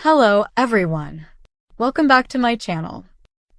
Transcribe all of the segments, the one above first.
Hello, everyone. Welcome back to my channel.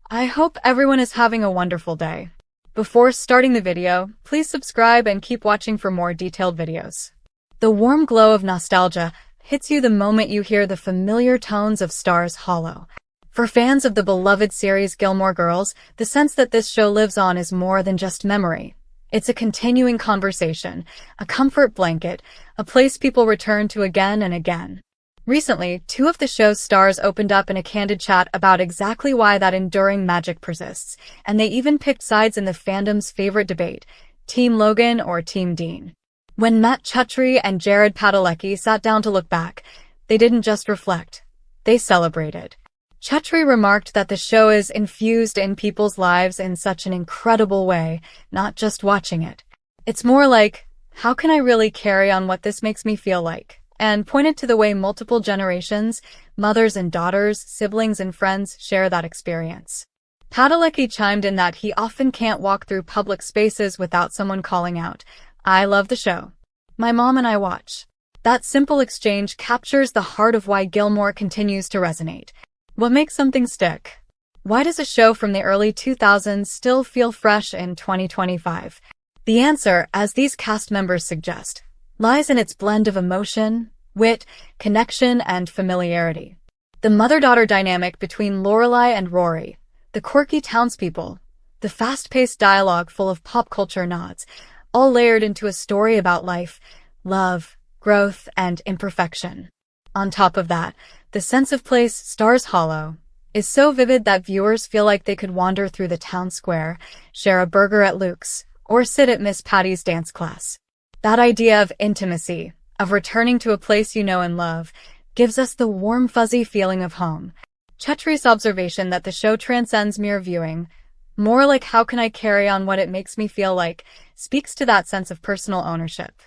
I hope everyone is having a wonderful day. Before starting the video, please subscribe and keep watching for more detailed videos. The warm glow of nostalgia hits you the moment you hear the familiar tones of Stars Hollow. For fans of the beloved series Gilmore Girls, the sense that this show lives on is more than just memory. It's a continuing conversation, a comfort blanket, a place people return to again and again. Recently, two of the show's stars opened up in a candid chat about exactly why that enduring magic persists, and they even picked sides in the fandom's favorite debate, Team Logan or Team Dean. When Matt Chatri and Jared Padalecki sat down to look back, they didn't just reflect, they celebrated. Chatri remarked that the show is infused in people's lives in such an incredible way, not just watching it. It's more like, how can I really carry on what this makes me feel like? And pointed to the way multiple generations, mothers and daughters, siblings and friends share that experience. Padalecki chimed in that he often can't walk through public spaces without someone calling out, "I love the show. My mom and I watch." That simple exchange captures the heart of why Gilmore continues to resonate. What makes something stick? Why does a show from the early 2000s still feel fresh in 2025? The answer, as these cast members suggest, lies in its blend of emotion, wit, connection, and familiarity. The mother-daughter dynamic between Lorelai and Rory, the quirky townspeople, the fast-paced dialogue full of pop culture nods, all layered into a story about life, love, growth, and imperfection. On top of that, the sense of place, Stars Hollow, is so vivid that viewers feel like they could wander through the town square, share a burger at Luke's, or sit at Miss Patty's dance class. That idea of intimacy, of returning to a place you know and love, gives us the warm, fuzzy feeling of home. Chatri's observation that the show transcends mere viewing, more like how can I carry on what it makes me feel like, speaks to that sense of personal ownership.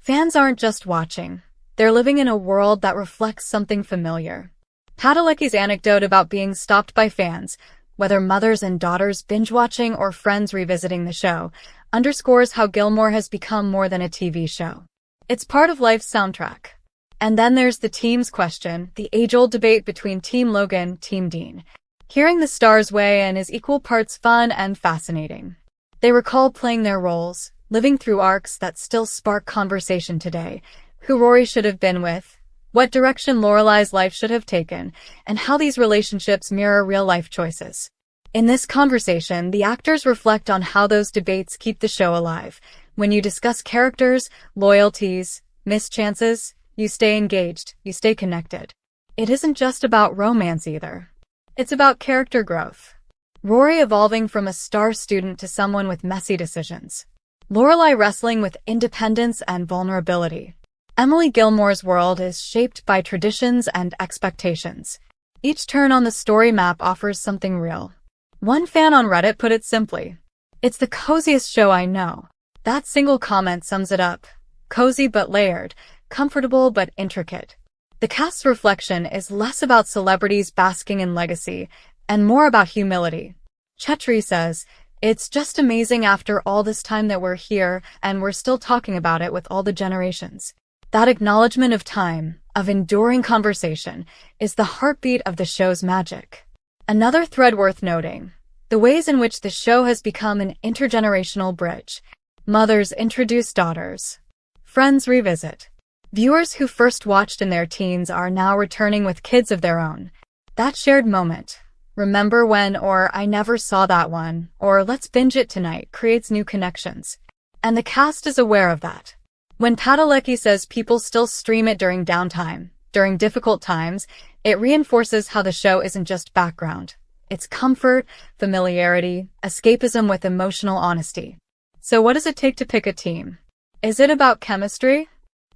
Fans aren't just watching. They're living in a world that reflects something familiar. Padalecki's anecdote about being stopped by fans, whether mothers and daughters binge-watching or friends revisiting the show, underscores how Gilmore has become more than a TV show. It's part of life's soundtrack. And then there's the team's question, the age-old debate between Team Logan, Team Dean. Hearing the stars weigh in is equal parts fun and fascinating. They recall playing their roles, living through arcs that still spark conversation today, who Rory should have been with, what direction Lorelai's life should have taken, and how these relationships mirror real-life choices. In this conversation, the actors reflect on how those debates keep the show alive. When you discuss characters, loyalties, missed chances, you stay engaged, you stay connected. It isn't just about romance either. It's about character growth. Rory evolving from a star student to someone with messy decisions. Lorelai wrestling with independence and vulnerability. Emily Gilmore's world is shaped by traditions and expectations. Each turn on the story map offers something real. One fan on Reddit put it simply, "It's the coziest show I know." That single comment sums it up. Cozy but layered, comfortable but intricate. The cast's reflection is less about celebrities basking in legacy and more about humility. Chatri says, "It's just amazing after all this time that we're here and we're still talking about it with all the generations." That acknowledgement of time, of enduring conversation, is the heartbeat of the show's magic. Another thread worth noting, the ways in which the show has become an intergenerational bridge. Mothers introduce daughters. Friends revisit. Viewers who first watched in their teens are now returning with kids of their own. That shared moment, "Remember when," or "I never saw that one," or "Let's binge it tonight," creates new connections. And the cast is aware of that. When Padalecki says people still stream it during downtime, during difficult times, it reinforces how the show isn't just background. It's comfort, familiarity, escapism with emotional honesty. So what does it take to pick a team? Is it about chemistry?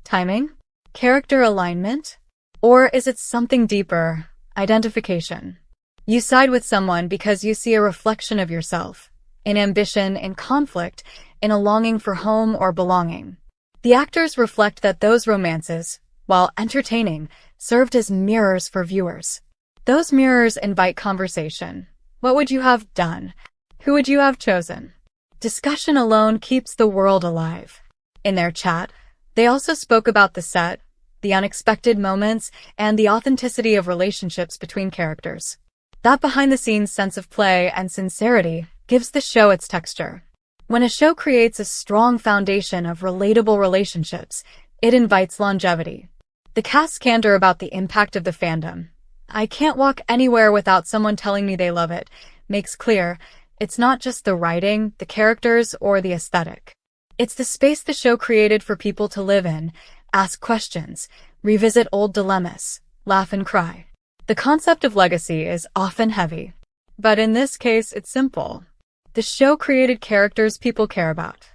Timing? Character alignment? Or is it something deeper? Identification. You side with someone because you see a reflection of yourself, in ambition, in conflict, in a longing for home or belonging. The actors reflect that those romances, while entertaining, served as mirrors for viewers. Those mirrors invite conversation. What would you have done? Who would you have chosen? Discussion alone keeps the world alive. In their chat, they also spoke about the set, the unexpected moments, and the authenticity of relationships between characters. That behind-the-scenes sense of play and sincerity gives the show its texture. When a show creates a strong foundation of relatable relationships, it invites longevity. The cast's candor about the impact of the fandom, "I can't walk anywhere without someone telling me they love it," makes clear it's not just the writing, the characters, or the aesthetic. It's the space the show created for people to live in, ask questions, revisit old dilemmas, laugh and cry. The concept of legacy is often heavy, but in this case it's simple. The show created characters people care about.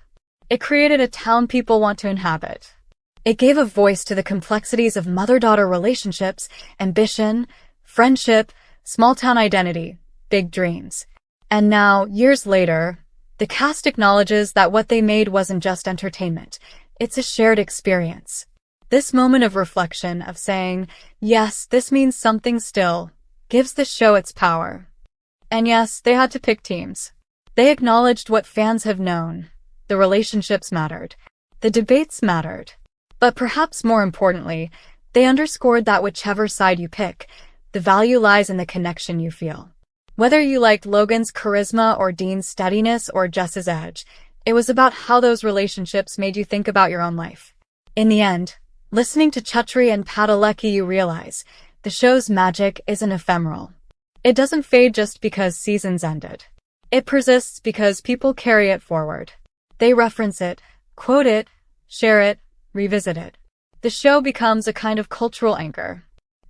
It created a town people want to inhabit. It gave a voice to the complexities of mother-daughter relationships, ambition, friendship, small-town identity, big dreams. And now, years later, the cast acknowledges that what they made wasn't just entertainment. It's a shared experience. This moment of reflection, of saying, yes, this means something still, gives the show its power. And yes, they had to pick teams. They acknowledged what fans have known. The relationships mattered. The debates mattered. But perhaps more importantly, they underscored that whichever side you pick, the value lies in the connection you feel. Whether you liked Logan's charisma or Dean's steadiness or Jess's edge, it was about how those relationships made you think about your own life. In the end, listening to Chatri and Padalecki, you realize the show's magic isn't ephemeral. It doesn't fade just because seasons ended. It persists because people carry it forward. They reference it, quote it, share it, revisit it. The show becomes a kind of cultural anchor.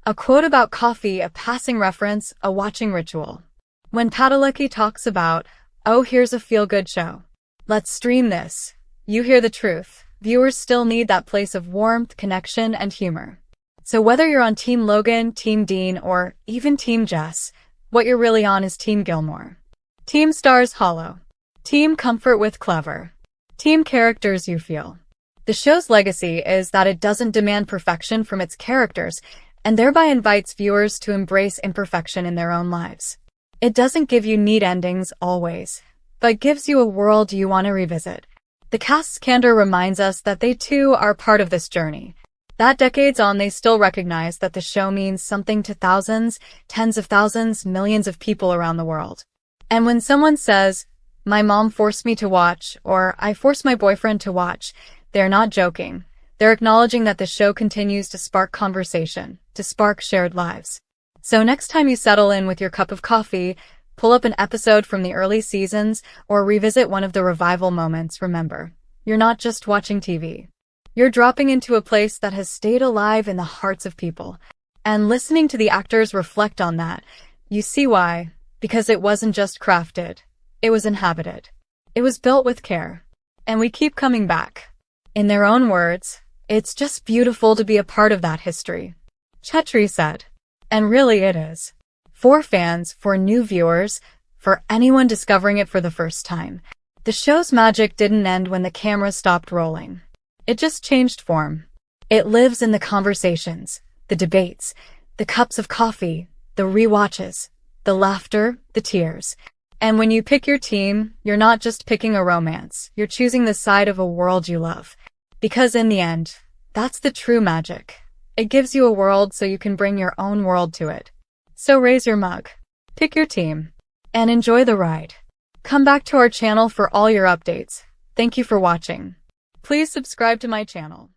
A quote about coffee, a passing reference, a watching ritual. When Padalecki talks about, "Oh, here's a feel-good show. Let's stream this," you hear the truth. Viewers still need that place of warmth, connection, and humor. So whether you're on Team Logan, Team Dean, or even Team Jess, what you're really on is Team Gilmore. Team Stars hollow. Team Comfort with clever. Team Characters you feel. The show's legacy is that it doesn't demand perfection from its characters, and thereby invites viewers to embrace imperfection in their own lives. It doesn't give you neat endings always, but gives you a world you want to revisit. The cast's candor reminds us that they too are part of this journey. That decades on they still recognize that the show means something to thousands, tens of thousands, millions of people around the world. And when someone says, "My mom forced me to watch," or "I forced my boyfriend to watch," they're not joking. They're acknowledging that the show continues to spark conversation, to spark shared lives. So next time you settle in with your cup of coffee, pull up an episode from the early seasons, or revisit one of the revival moments, remember, you're not just watching TV. You're dropping into a place that has stayed alive in the hearts of people. And listening to the actors reflect on that, you see why. Because it wasn't just crafted. It was inhabited. It was built with care. And we keep coming back. In their own words, "It's just beautiful to be a part of that history," Chetri said. And really it is. For fans, for new viewers, for anyone discovering it for the first time, the show's magic didn't end when the camera stopped rolling. It just changed form. It lives in the conversations, the debates, the cups of coffee, the rewatches, the laughter, the tears. And when you pick your team, you're not just picking a romance, you're choosing the side of a world you love. Because in the end, that's the true magic. It gives you a world so you can bring your own world to it. So raise your mug, pick your team, and enjoy the ride. Come back to our channel for all your updates. Thank you for watching. Please subscribe to my channel.